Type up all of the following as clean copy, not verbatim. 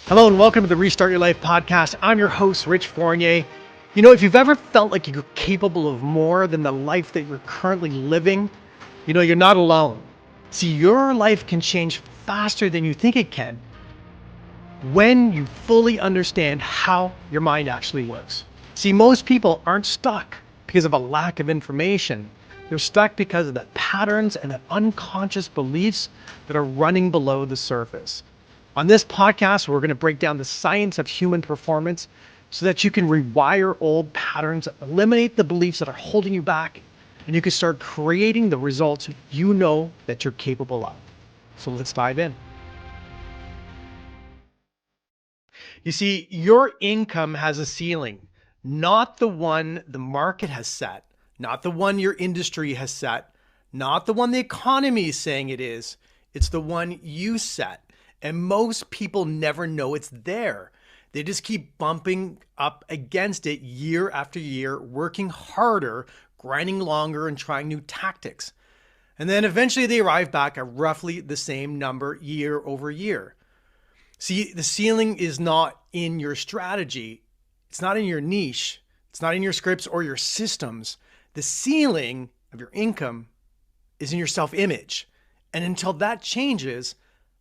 Hello and welcome to the Restart Your Life podcast. I'm your host, Rich Fournier. You know, if you've ever felt like you're capable of more than the life that you're currently living, you're not alone. See, your life can change faster than you think it can when you fully understand how your mind actually works. See, most people aren't stuck because of a lack of information. They're stuck because of the patterns and the unconscious beliefs that are running below the surface. On this podcast, we're going to break down the science of human performance so that you can rewire old patterns, eliminate the beliefs that are holding you back, and you can start creating the results you know that you're capable of. So let's dive in. You see, your income has a ceiling, not the one the market has set, not the one your industry has set, not the one the economy is saying it is. It's the one you set. And most people never know it's there. They just keep bumping up against it year after year, working harder, grinding longer, and trying new tactics. And then eventually they arrive back at roughly the same number year over year. See, the ceiling is not in your strategy. It's not in your niche. It's not in your scripts or your systems. The ceiling of your income is in your self-image. And until that changes,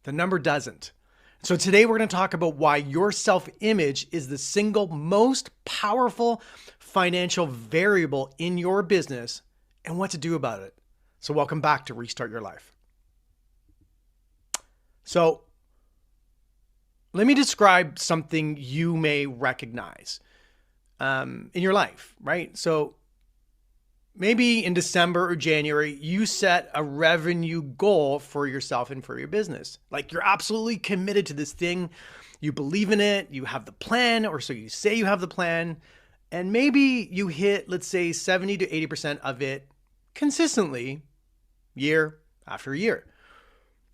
the number doesn't. So today we're going to talk about why your self-image is the single most powerful financial variable in your business and what to do about it. So welcome back to Restart Your Life. So let me describe something you may recognize in your life, right? So maybe in December or January, you set a revenue goal for yourself and for your business. Like you're absolutely committed to this thing. You believe in it. You have the plan, or so you say you have the plan. And maybe you hit, let's say 70 to 80% of it consistently year after year.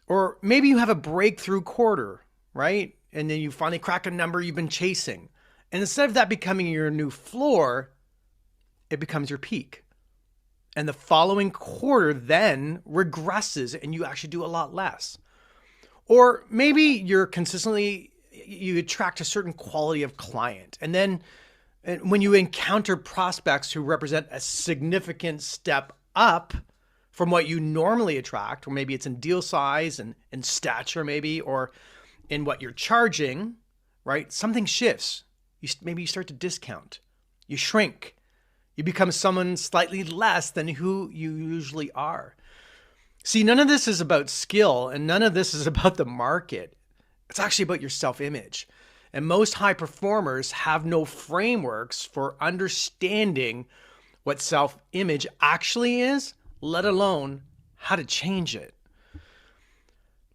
Or maybe you have a breakthrough quarter, right? And then you finally crack a number you've been chasing. And instead of that becoming your new floor, it becomes your peak. And the following quarter then regresses and you actually do a lot less. Or maybe you attract a certain quality of client. And then when you encounter prospects who represent a significant step up from what you normally attract, or maybe it's in deal size and stature maybe, or in what you're charging, right? Something shifts. Maybe you start to discount. You shrink. You become someone slightly less than who you usually are. See, none of this is about skill and none of this is about the market. It's actually about your self-image. And most high performers have no frameworks for understanding what self-image actually is, let alone how to change it.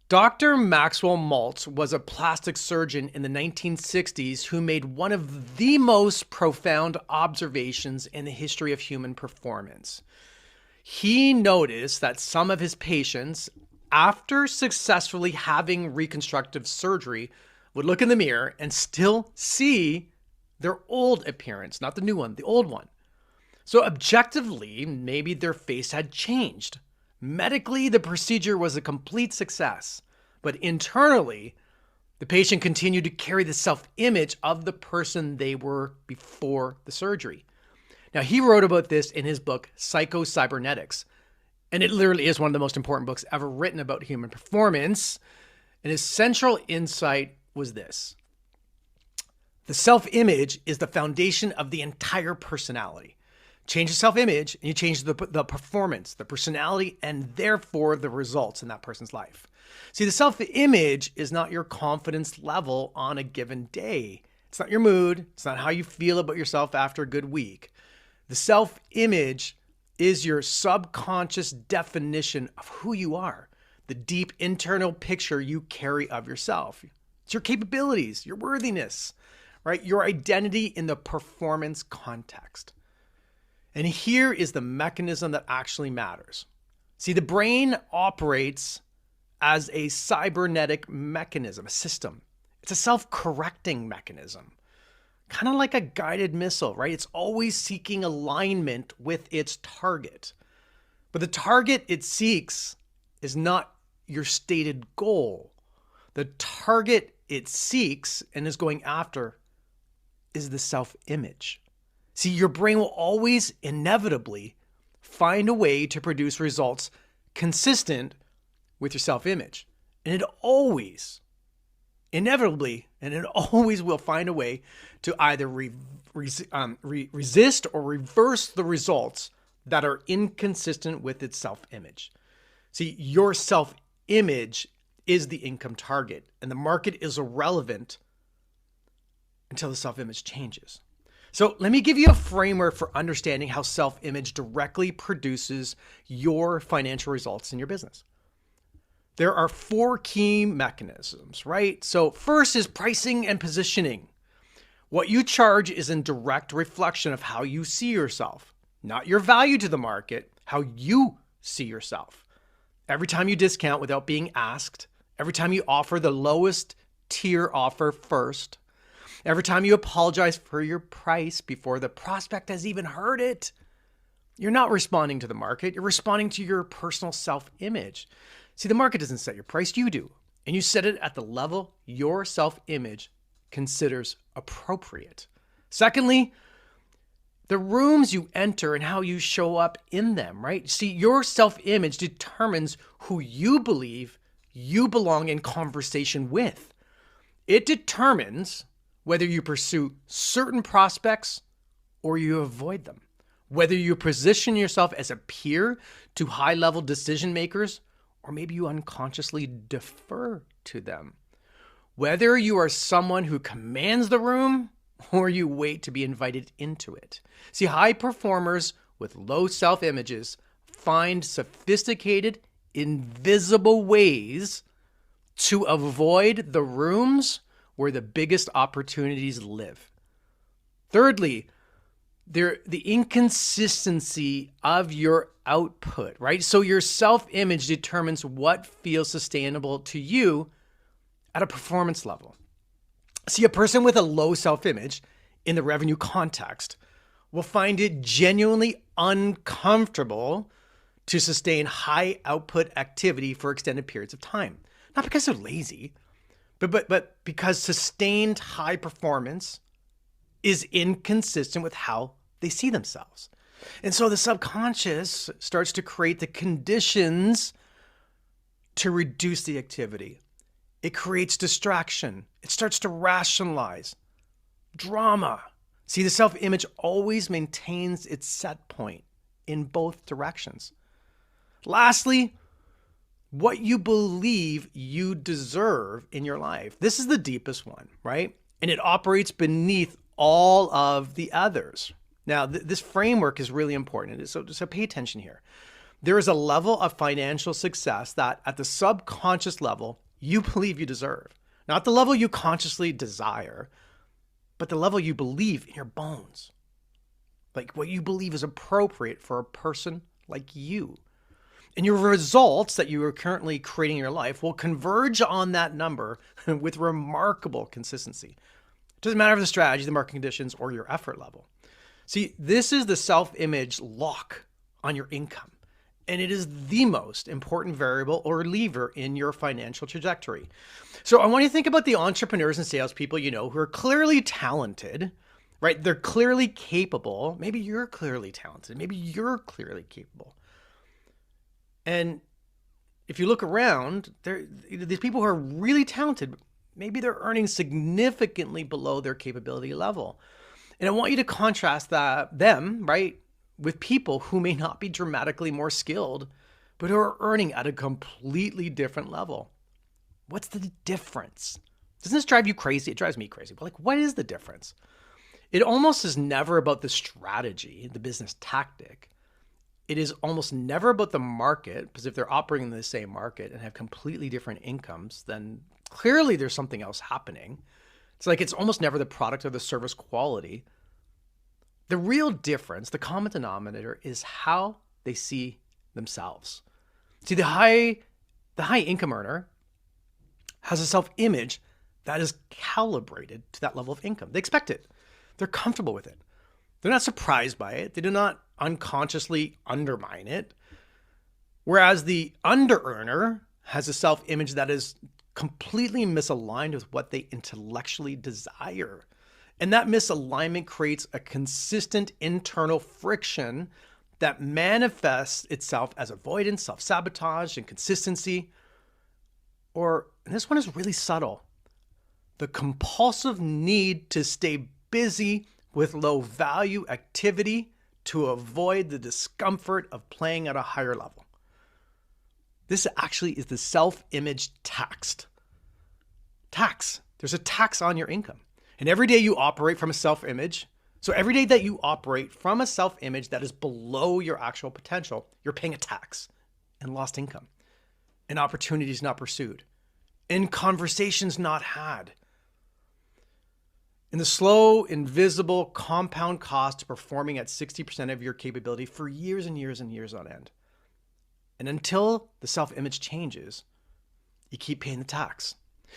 Dr. Maxwell Maltz was a plastic surgeon in the 1960s who made one of the most profound observations in the history of human performance. He noticed that some of his patients, after successfully having reconstructive surgery, would look in the mirror and still see their old appearance, not the new one, the old one. So objectively, maybe their face had changed. Medically, the procedure was a complete success, but internally, the patient continued to carry the self-image of the person they were before the surgery. Now, he wrote about this in his book, Psycho-Cybernetics, and it literally is one of the most important books ever written about human performance. And his central insight was this: the self-image is the foundation of the entire personality. Change the self-image and you change the performance, the personality, and therefore the results in that person's life. See, the self-image is not your confidence level on a given day. It's not your mood. It's not how you feel about yourself after a good week. The self-image is your subconscious definition of who you are, the deep internal picture you carry of yourself. It's your capabilities, your worthiness, right? Your identity in the performance context. And here is the mechanism that actually matters. See, the brain operates as a cybernetic mechanism, a system. It's a self-correcting mechanism, kind of like a guided missile, right? It's always seeking alignment with its target. But the target it seeks is not your stated goal. The target it seeks and is going after is the self-image. See, your brain will always inevitably find a way to produce results consistent with your self-image. And it always, inevitably, and it always will find a way to either resist or reverse the results that are inconsistent with its self-image. See, your self-image is the income target, and the market is irrelevant until the self-image changes. So let me give you a framework for understanding how self-image directly produces your financial results in your business. There are 4 key mechanisms, right? So first is pricing and positioning. What you charge is in direct reflection of how you see yourself, not your value to the market, how you see yourself. Every time you discount without being asked, every time you offer the lowest tier offer first, every time you apologize for your price before the prospect has even heard it, you're not responding to the market, you're responding to your personal self-image. See, the market doesn't set your price, you do. And you set it at the level your self-image considers appropriate. Secondly, the rooms you enter and how you show up in them, right? See, your self-image determines who you believe you belong in conversation with. It determines whether you pursue certain prospects or you avoid them, whether you position yourself as a peer to high-level decision makers, or maybe you unconsciously defer to them, whether you are someone who commands the room or you wait to be invited into it. See, high performers with low self-images find sophisticated, invisible ways to avoid the rooms where the biggest opportunities live. Thirdly, the inconsistency of your output, right? So your self-image determines what feels sustainable to you at a performance level. See, a person with a low self-image in the revenue context will find it genuinely uncomfortable to sustain high output activity for extended periods of time. Not because they're lazy, but because sustained high performance is inconsistent with how they see themselves. And so the subconscious starts to create the conditions to reduce the activity. It creates distraction. It starts to rationalize drama. See, the self-image always maintains its set point in both directions. Lastly, what you believe you deserve in your life. This is the deepest one, right? And it operates beneath all of the others. Now, this framework is really important. So pay attention here. There is a level of financial success that at the subconscious level, you believe you deserve. Not the level you consciously desire, but the level you believe in your bones. Like what you believe is appropriate for a person like you. And your results that you are currently creating in your life will converge on that number with remarkable consistency. It doesn't matter if the strategy, the market conditions, or your effort level. See, this is the self-image lock on your income, and it is the most important variable or lever in your financial trajectory. So I want you to think about the entrepreneurs and salespeople you know who are clearly talented, right? They're clearly capable. Maybe you're clearly talented. Maybe you're clearly capable. And if you look around, these people who are really talented, maybe they're earning significantly below their capability level. And I want you to contrast them, right, with people who may not be dramatically more skilled, but who are earning at a completely different level. What's the difference? Doesn't this drive you crazy? It drives me crazy. But like, what is the difference? It almost is never about the strategy, the business tactic. It is almost never about the market, because if they're operating in the same market and have completely different incomes, then clearly there's something else happening. It's almost never the product or the service quality. The real difference, the common denominator, is how they see themselves. See, the high income earner has a self-image that is calibrated to that level of income. They expect it. They're comfortable with it. They're not surprised by it. They do not unconsciously undermine it. Whereas the under-earner has a self-image that is completely misaligned with what they intellectually desire. And that misalignment creates a consistent internal friction that manifests itself as avoidance, self-sabotage, inconsistency. Or, and this one is really subtle, the compulsive need to stay busy with low-value activity to avoid the discomfort of playing at a higher level. This actually is the self-image tax. There's a tax on your income. And every day you operate from a self-image, so every day that you operate from a self-image that is below your actual potential, you're paying a tax and lost income, and opportunities not pursued, and conversations not had. And the slow, invisible compound cost to performing at 60% of your capability for years and years and years on end. And until the self-image changes, you keep paying the tax.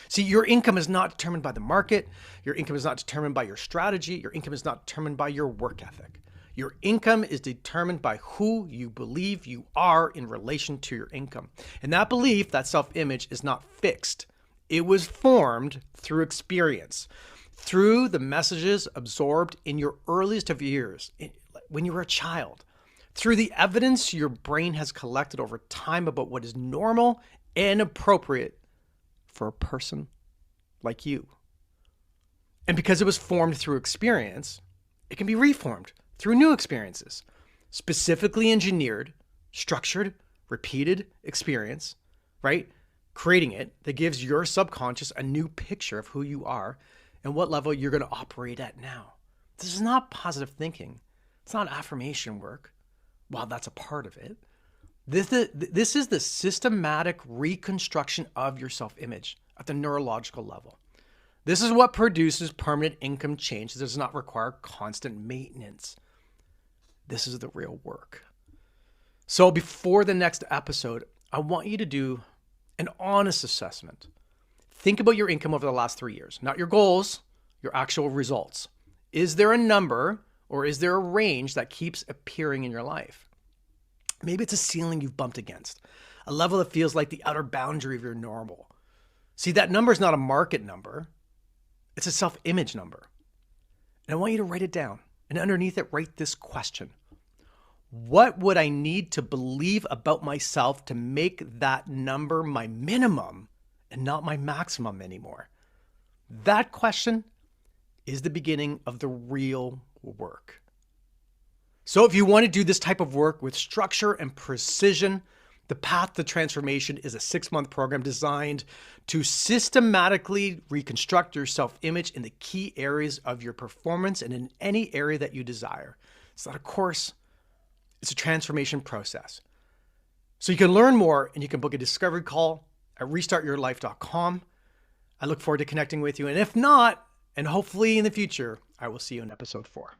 See, your income is not determined by the market. Your income is not determined by your strategy. Your income is not determined by your work ethic. Your income is determined by who you believe you are in relation to your income. And that belief, that self-image, is not fixed. It was formed through experience, through the messages absorbed in your earliest of years, when you were a child, through the evidence your brain has collected over time about what is normal and appropriate for a person like you. And because it was formed through experience, it can be reformed through new experiences, specifically engineered, structured, repeated experience, right? Creating it that gives your subconscious a new picture of who you are and what level you're going to operate at now. This is not positive thinking. It's not affirmation work. While that's a part of it, this is the systematic reconstruction of your self-image at the neurological level. This is what produces permanent income change that does not require constant maintenance. This is the real work. So before the next episode, I want you to do an honest assessment. Think about your income over the last 3 years, not your goals, your actual results. Is there a number or is there a range that keeps appearing in your life? Maybe it's a ceiling you've bumped against, a level that feels like the outer boundary of your normal. See, that number is not a market number. It's a self-image number. And I want you to write it down. And underneath it, write this question. What would I need to believe about myself to make that number my minimum and not my maximum anymore? That question is the beginning of the real work. So if you want to do this type of work with structure and precision, the Path to Transformation is a 6-month program designed to systematically reconstruct your self-image in the key areas of your performance and in any area that you desire. It's not a course, it's a transformation process. So you can learn more and you can book a discovery call at RestartYourLife.com. I look forward to connecting with you. And if not, and hopefully in the future, I will see you in episode 4.